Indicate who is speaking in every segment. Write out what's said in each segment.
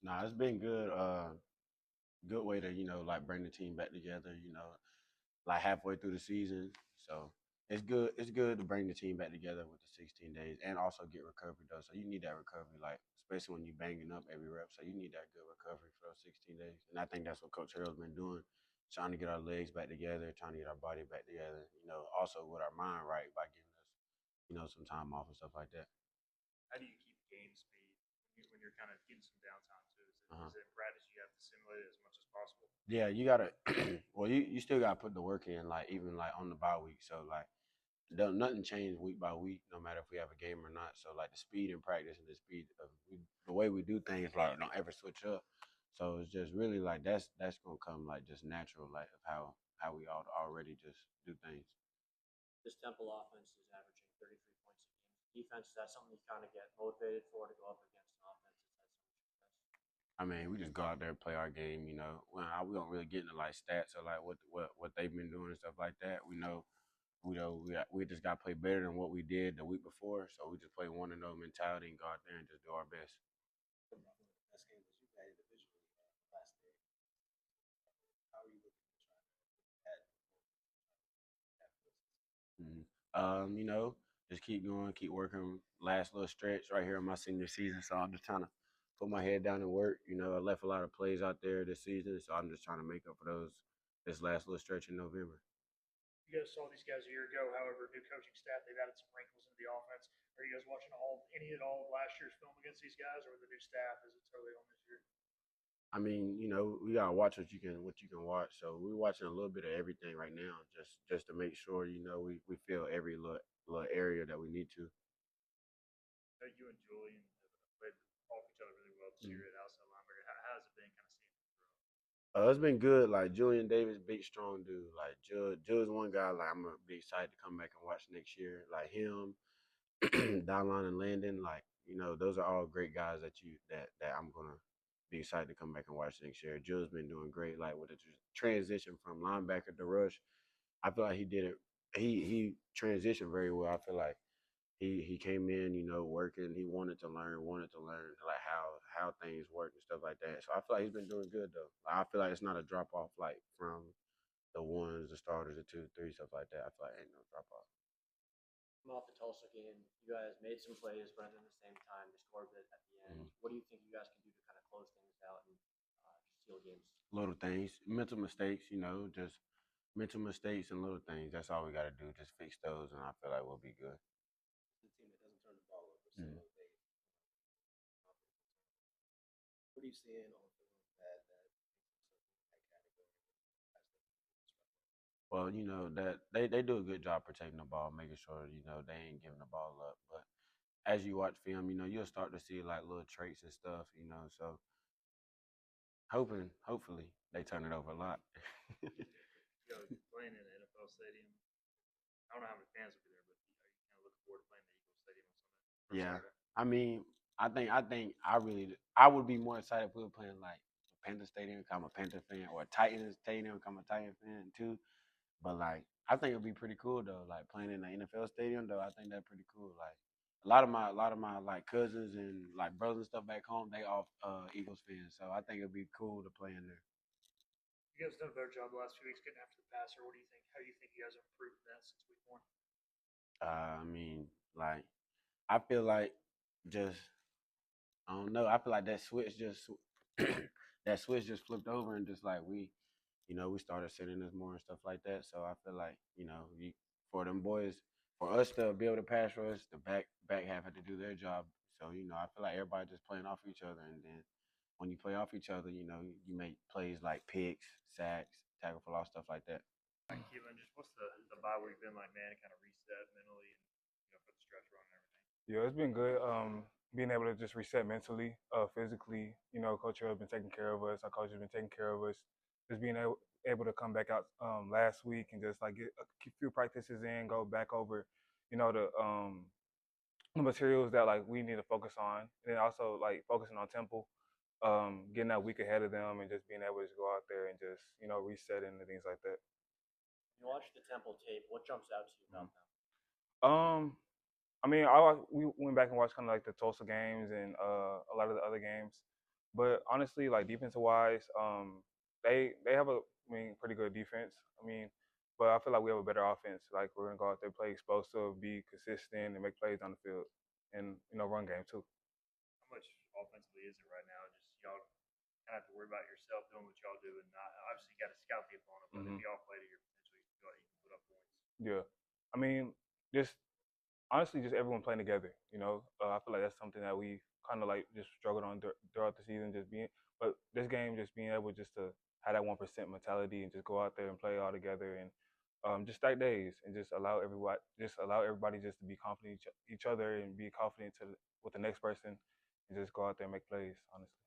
Speaker 1: Nah, it's been good. Good way to like bring the team back together. Like halfway through the season, so it's good. It's good to bring the team back together with the 16 days and also get recovery though. So you need that recovery, like especially when you banging up every rep. So you need that good recovery for those 16 days. And I think that's what Coach Harrell's been doing, trying to get our legs back together, trying to get our body back together. Also with our mind right by giving us some time off and stuff like that.
Speaker 2: How do you keep game speed when you're kind of getting some downtime too?
Speaker 1: Uh-huh.
Speaker 2: Is it in practice you have to simulate it as much as possible?
Speaker 1: Yeah, you gotta. Well, you still gotta put the work in, like even like on the bye week. So like, nothing changes week by week, no matter if we have a game or not. So like the speed in practice and the speed of the way we do things, like don't ever switch up. So it's just really like that's gonna come like just natural, like of how we all already just do things.
Speaker 3: This Temple offense is averaging 33 points a game. Defense, is that something you kind of get motivated for to go up against an offense that's had so much success?
Speaker 1: I mean, we just go out there and play our game. We don't really get into like stats or like what they've been doing and stuff like that. We just got to play better than what we did the week before. So we just play one and no mentality and go out there and just do our best.
Speaker 4: Best game was you had individually last day. How are you looking to try to add
Speaker 1: Mhm. Just keep going, keep working. Last little stretch right here in my senior season, so I'm just trying to put my head down and work. I left a lot of plays out there this season, so I'm just trying to make up for those this last little stretch in November.
Speaker 2: You guys saw these guys a year ago. However, new coaching staff, they've added some wrinkles into the offense. Are you guys watching any at all of last year's film against these guys, or with the new staff? Is it totally on this year?
Speaker 1: I mean, we gotta watch what you can watch. So we're watching a little bit of everything right now, just to make sure we feel every little area that we need to.
Speaker 2: You and Julian have played off each other really well this
Speaker 1: Mhm.
Speaker 2: year at outside linebacker. How has it been kind of seeing them grow?
Speaker 1: It's been good. Like Julian Davis, big strong dude. Like Jud's one guy. Like I'm gonna be excited to come back and watch next year. Like him, Dalon and Landon. Like those are all great guys that I'm gonna be excited to come back and watch next year. Jud's been doing great. Like with the transition from linebacker to rush, I feel like he did it. He transitioned very well. I feel like he came in, working. He wanted to learn like how things work and stuff like that. So I feel like he's been doing good though. Like, I feel like it's not a drop off like from the ones, the starters, the two, three, stuff like that. I feel like ain't no drop off.
Speaker 3: Come off the Tulsa game, you guys made some plays, but at the same time, you scored a bit at the end.
Speaker 1: Mm-hmm.
Speaker 3: What do you think you guys can do to kind of close things out and steal games?
Speaker 1: Little things, mental mistakes, just mental mistakes and little things. That's all we got to do. Just fix those, and I feel like we'll be good.
Speaker 4: the team that doesn't turn the ball over? So
Speaker 1: Mm-hmm.
Speaker 4: what are you seeing on film that that category?
Speaker 1: Well, that they do a good job protecting the ball, making sure they ain't giving the ball up. But as you watch film, you'll start to see like little traits and stuff. So hopefully they turn it over a lot.
Speaker 2: You know, playing in an NFL stadium. I don't know how many fans will be there, but are you kind of looking forward to playing the Eagles Stadium on Sunday or
Speaker 1: Yeah,
Speaker 2: Saturday?
Speaker 1: I mean, I think I would be more excited if we were playing like Panther Stadium. 'Cause I'm a Panther fan, or Titans Stadium. 'Cause I'm a Titan fan too. But like, I think it'd be pretty cool though. Like playing in the NFL stadium though, I think that's pretty cool. Like a lot of my like cousins and like brothers and stuff back home, they all Eagles fans. So I think it'd be cool to play in there.
Speaker 2: You guys have done a better job the last few weeks getting after the passer. What do you think? How do you think you guys have improved in that since week one?
Speaker 1: I mean, like I feel like just I don't know. I feel like that switch just flipped over and just like we started sending this more and stuff like that. So I feel like for them boys, for us to be able to pass rush, the back half had to do their job. So I feel like everybody just playing off each other, and then when you play off each other, you make plays like picks, sacks, tackle for loss, stuff like that.
Speaker 2: Like Kelan, just what's the bye week been like, man? Kind of reset mentally and put the stretch run and everything.
Speaker 5: Yeah, it's been good. Being able to just reset mentally, physically. Coach has been taking care of us. Our coach has been taking care of us. Just being able to come back out last week and just like get a few practices in, go back over, the materials that like we need to focus on, and then also like focusing on Temple, getting that week ahead of them, and just being able to just go out there and just resetting and things like that.
Speaker 3: When you watch the Temple tape, what jumps out to you about them?
Speaker 5: Um, I mean, we went back and watched kind of like the Tulsa games and a lot of the other games. But honestly, like defensive wise, they have pretty good defense. But I feel like we have a better offense. Like we're gonna go out there, play explosive, be consistent, and make plays on the field, and run game too.
Speaker 2: How much offensively is it right now? Just y'all kind of have to worry about yourself doing what y'all do, and not obviously you got to scout the opponent. But if y'all play to your potential, you feel like you can put up points.
Speaker 5: Yeah, I mean, just honestly, just everyone playing together. I feel like that's something that we kind of like just struggled on throughout the season, But this game, just being able just to have that 1% mentality and just go out there and play all together and just stack days and just allow everybody just to be confident each other and be confident with the next person and just go out there and make plays. Honestly.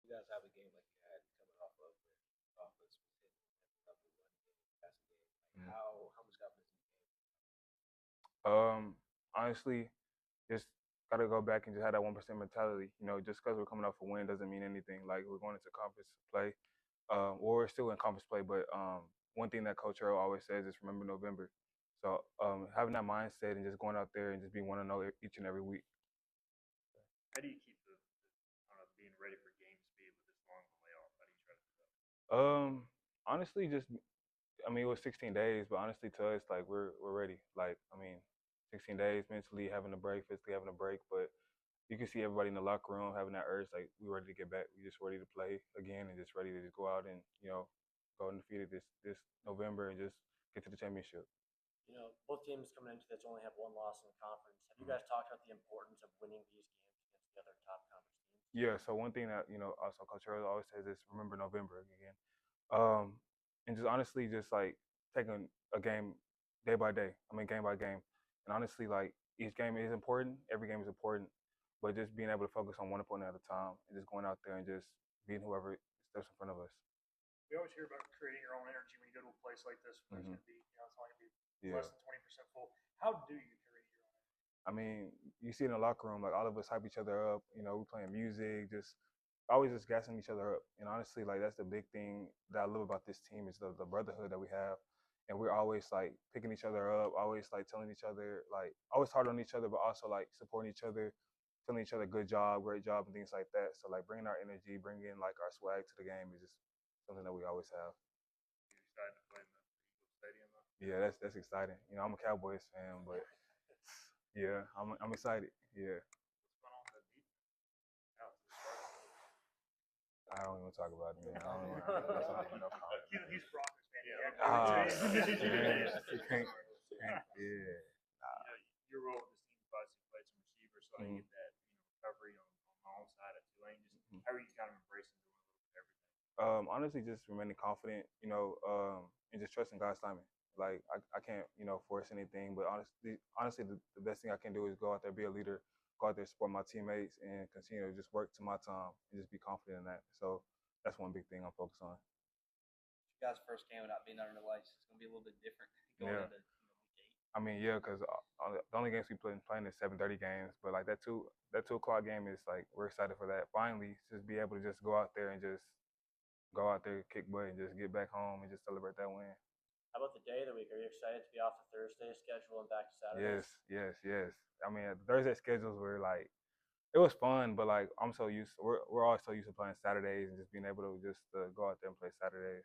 Speaker 4: You guys have a game like you had coming off of where the offense was hitting at the level one game, passing game. Like how much confidence in the game?
Speaker 5: Honestly, just gotta go back and just have that 1% mentality. Just because we're coming off a win doesn't mean anything. Like we're going into conference play, or we're still in conference play. But one thing that Coach Earl always says is remember November. So having that mindset and just going out there and just being 1-0 each and every week.
Speaker 2: How do you keep the being ready for game speed with this long layoff? How do you try to do that?
Speaker 5: Honestly, it was 16 days, but honestly, to us, like we're ready. 16 days mentally having a break, physically having a break, but you can see everybody in the locker room having that urge, like we ready to get back. We just ready to play again and just ready to just go out and go undefeated this November and just get to the championship.
Speaker 3: Both teams coming into this only have one loss in the conference. Have you guys talked about the importance of winning these games against the other top conference teams?
Speaker 5: Yeah. So one thing that also Coach Earl always says is remember November again, um, and just honestly just like taking a game day by day. Game by game, and honestly like each game is important. Every game is important. But just being able to focus on one opponent at a time and just going out there and just beating whoever steps in front of us.
Speaker 2: We always hear about creating your own energy when you go to a place like this. When it's going to be, it's only going to be less than 20% full. How do you create your own energy?
Speaker 5: You see it in the locker room, like all of us hype each other up. We playing music, just always just gassing each other up. And honestly, like that's the big thing that I love about this team is the brotherhood that we have. And we're always like picking each other up, always like telling each other, like always hard on each other, but also like supporting each other, telling each other good job, great job, and things like that. So like bringing our energy, bringing like our swag to the game is just something that we always have.
Speaker 2: You excited to play in the Eagle Stadium though?
Speaker 5: Yeah, that's exciting. I'm a Cowboys fan, but yeah, I'm excited. Yeah.
Speaker 2: What's going on with that defense?
Speaker 5: I don't even talk about it, man. I don't even know.
Speaker 2: He's Broncos fan.
Speaker 5: Yeah.
Speaker 2: Your role with this team, you obviously played some receivers, so I get that recovery on my own side at Tulane. Just how are you kind of embracing doing a little bit of everything?
Speaker 5: Honestly, just remaining confident, and just trusting God's timing. Like I can't, force anything, but honestly, the best thing I can do is go out there, be a leader, go out there, support my teammates, and continue to just work to my time and just be confident in that. So that's one big thing I'm focused on.
Speaker 4: You guys' first game without being under the lights, it's gonna be a little bit different going into week 8.
Speaker 5: Yeah, because the only games we playing is 7:30 games, but like that 2 o'clock game is like we're excited for that. Finally, just be able to just go out there and just go out there, kick butt, and just get back home and just celebrate that win.
Speaker 3: How about the day of the week? Are you excited to be off the Thursday schedule and back to Saturday?
Speaker 5: Yes. Thursday schedules were like it was fun, but like we're all so used to playing Saturdays and just being able to just go out there and play Saturdays.